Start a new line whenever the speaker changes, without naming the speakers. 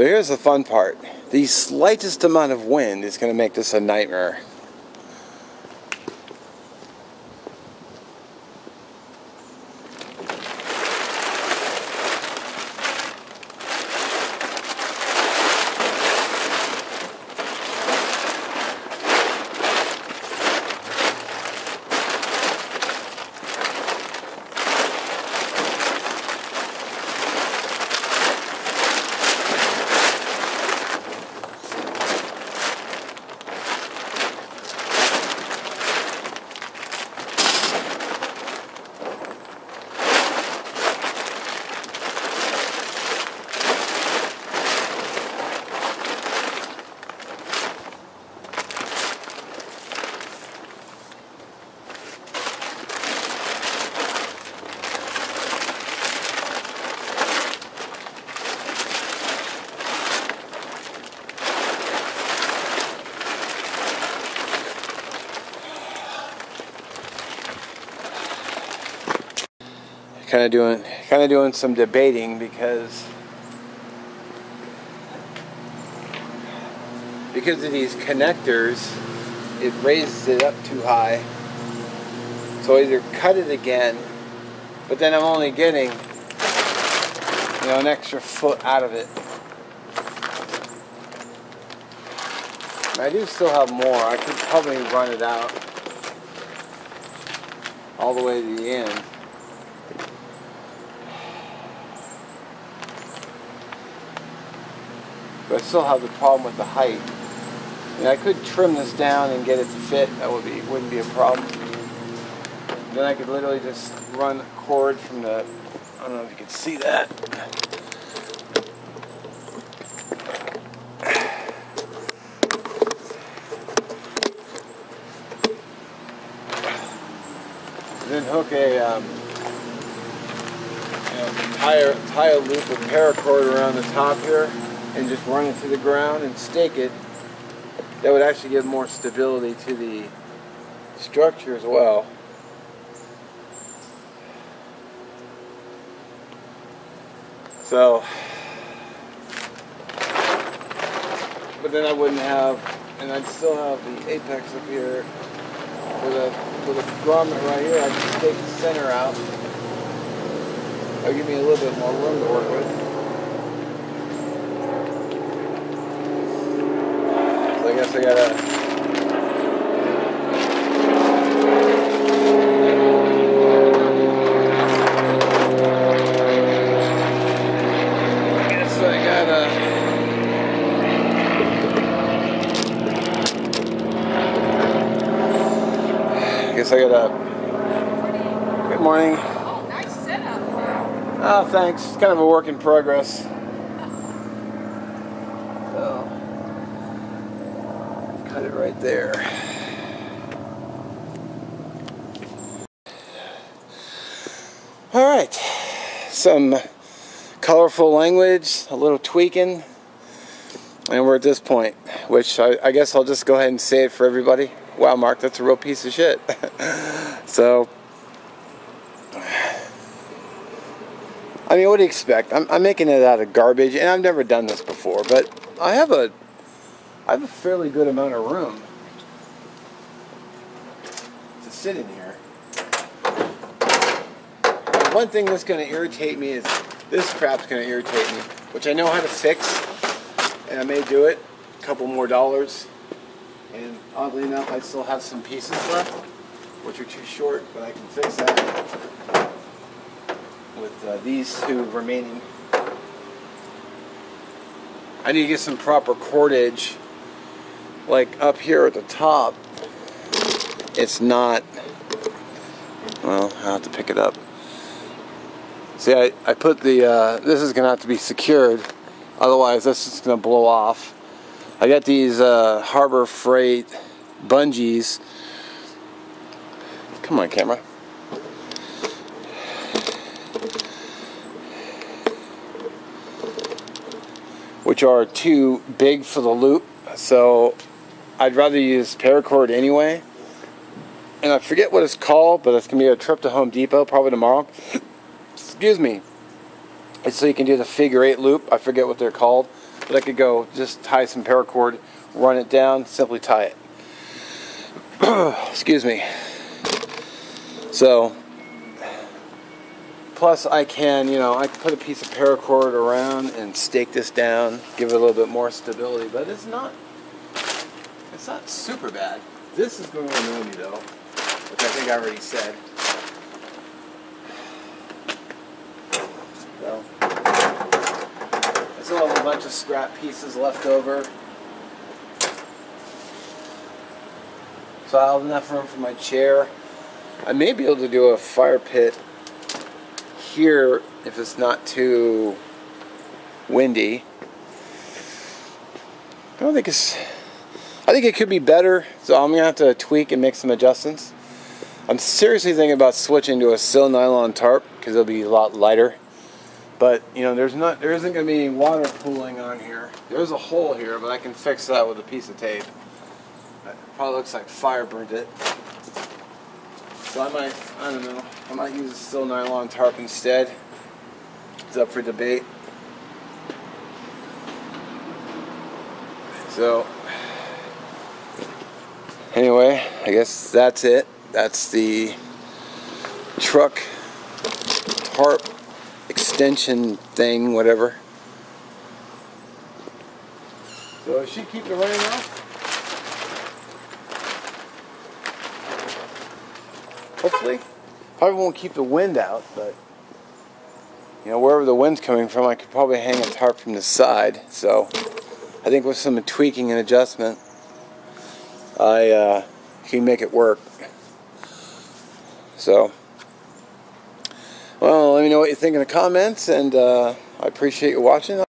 So here's the fun part. The slightest amount of wind is going to make this a nightmare. Kind of doing some debating because of these connectors, it raises it up too high. So I either cut it again, but then I'm only getting, an extra foot out of it. I do still have more. I could probably run it out all the way to the end. But I still have the problem with the height. And I could trim this down and get it to fit. That wouldn't be a problem. Then I could literally just run a cord from the, I don't know if you can see that. Then hook tie a loop of paracord around the top here and just run it to the ground and stake it. That would actually give more stability to the structure as well. So, but then I wouldn't have, and I'd still have the apex up here with a grommet right here. I can take the center out. That'll give me a little bit more room to work with. So I guess I gotta Good morning.
Oh, nice setup.
Oh, thanks. It's kind of a work in progress. So, cut it right there. All right. Some colorful language, a little tweaking, and we're at this point, which I guess I'll just go ahead and say it for everybody. Wow, Mark, that's a real piece of shit. So, I mean, what do you expect? I'm making it out of garbage, and I've never done this before, but I have a fairly good amount of room to sit in here. And one thing that's going to irritate me is this crap's going to irritate me, which I know how to fix, and I may do it. A couple more dollars. And oddly enough, I still have some pieces left, which are too short, but I can fix that with these two remaining. I need to get some proper cordage, like up here at the top. It's not, well, I'll have to pick it up. See, I put the, this is going to have to be secured, otherwise this is going to blow off. I got these Harbor Freight bungees. Come on, camera. Which are too big for the loop, so I'd rather use paracord anyway. And I forget what it's called, but it's going to be a trip to Home Depot probably tomorrow. Excuse me. It's so you can do the figure 8 loop. I forget what they're called. But I could go just tie some paracord, run it down, simply tie it. Excuse me. So, plus I can, I can put a piece of paracord around and stake this down, give it a little bit more stability, but it's not super bad. This is going to annoy me though, which I think I already said. So, I still have a bunch of scrap pieces left over. So I'll have enough room for my chair. I may be able to do a fire pit here if it's not too windy. I think it could be better, so I'm gonna have to tweak and make some adjustments. I'm seriously thinking about switching to a sil nylon tarp because it'll be a lot lighter. But there isn't gonna be any water pooling on here. There's a hole here, but I can fix that with a piece of tape. It probably looks like fire burnt it. So I don't know, I might use a sil nylon tarp instead. It's up for debate. So, anyway, I guess that's it. That's the truck tarp extension thing, whatever. So it should keep the rain off. Hopefully. Probably won't keep the wind out, but wherever the wind's coming from, I could probably hang a tarp from the side. So I think with some tweaking and adjustment, I can make it work. So, well, let me know what you think in the comments, and I appreciate you watching.